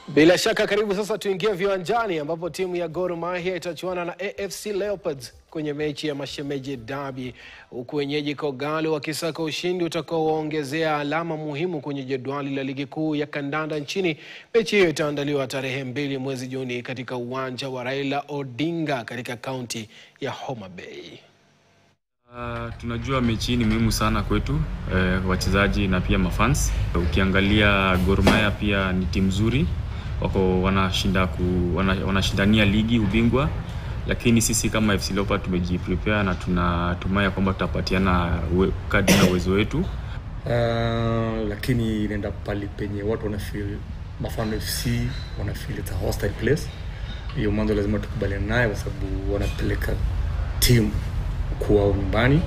Bila shaka karibu sasa tuingie viwanjani ambapo timu ya Gor Mahia itachuana na AFC Leopards kwenye mechi ya mashemeji derby, huku wenyeji Kogalo wakisaka ushindi utakaowaongezea alama muhimu kwenye jedwali la ligi kuu ya kandanda nchini. Mechi hiyo itaandaliwa tarehe 2 mwezi Juni katika uwanja wa Raila Odinga katika kaunti ya Homa Bay. Tunajua mechi ni muhimu sana kwetu wachezaji na pia mafans. Ukiangalia Gor Mahia pia ni timu nzuri, wako wanashindania ligi ubingwa, lakini sisi kama FC Leopards tumejiprepare na tunatumai kwamba tutapatiana kadri na uwezo wetu. Lakini inaenda pali penye watu wanafeel mafano FC wanafeel it's a hostile place. Hiyo mambo lazima tukubaliane nayo kwa sababu wanapeleka team kwa nyumbani,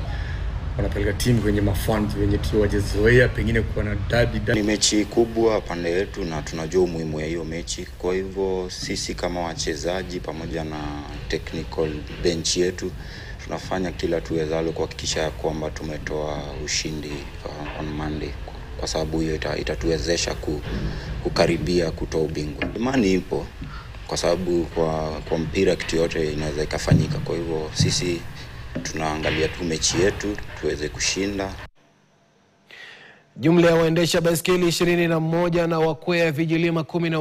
wanapeleka timu kwenye mafans wenye tio wajezoea pengine kuwa na derby. Ni mechi kubwa pande yetu na tunajua umuhimu wa hiyo mechi. Kwa hivyo sisi kama wachezaji pamoja na technical bench yetu tunafanya kila tuwezalo kuhakikisha kwamba tumetoa ushindi on Monday, kwa sababu hiyo itatuwezesha kukaribia kutoa ubingwa. Imani ipo kwa sababu kwa mpira kitu yote inaweza ikafanyika. Kwa hivyo sisi tunaangalia tu mechi yetu tuweze kushinda. Jumla ya waendesha baiskeli 21 na wakwea vijilima 10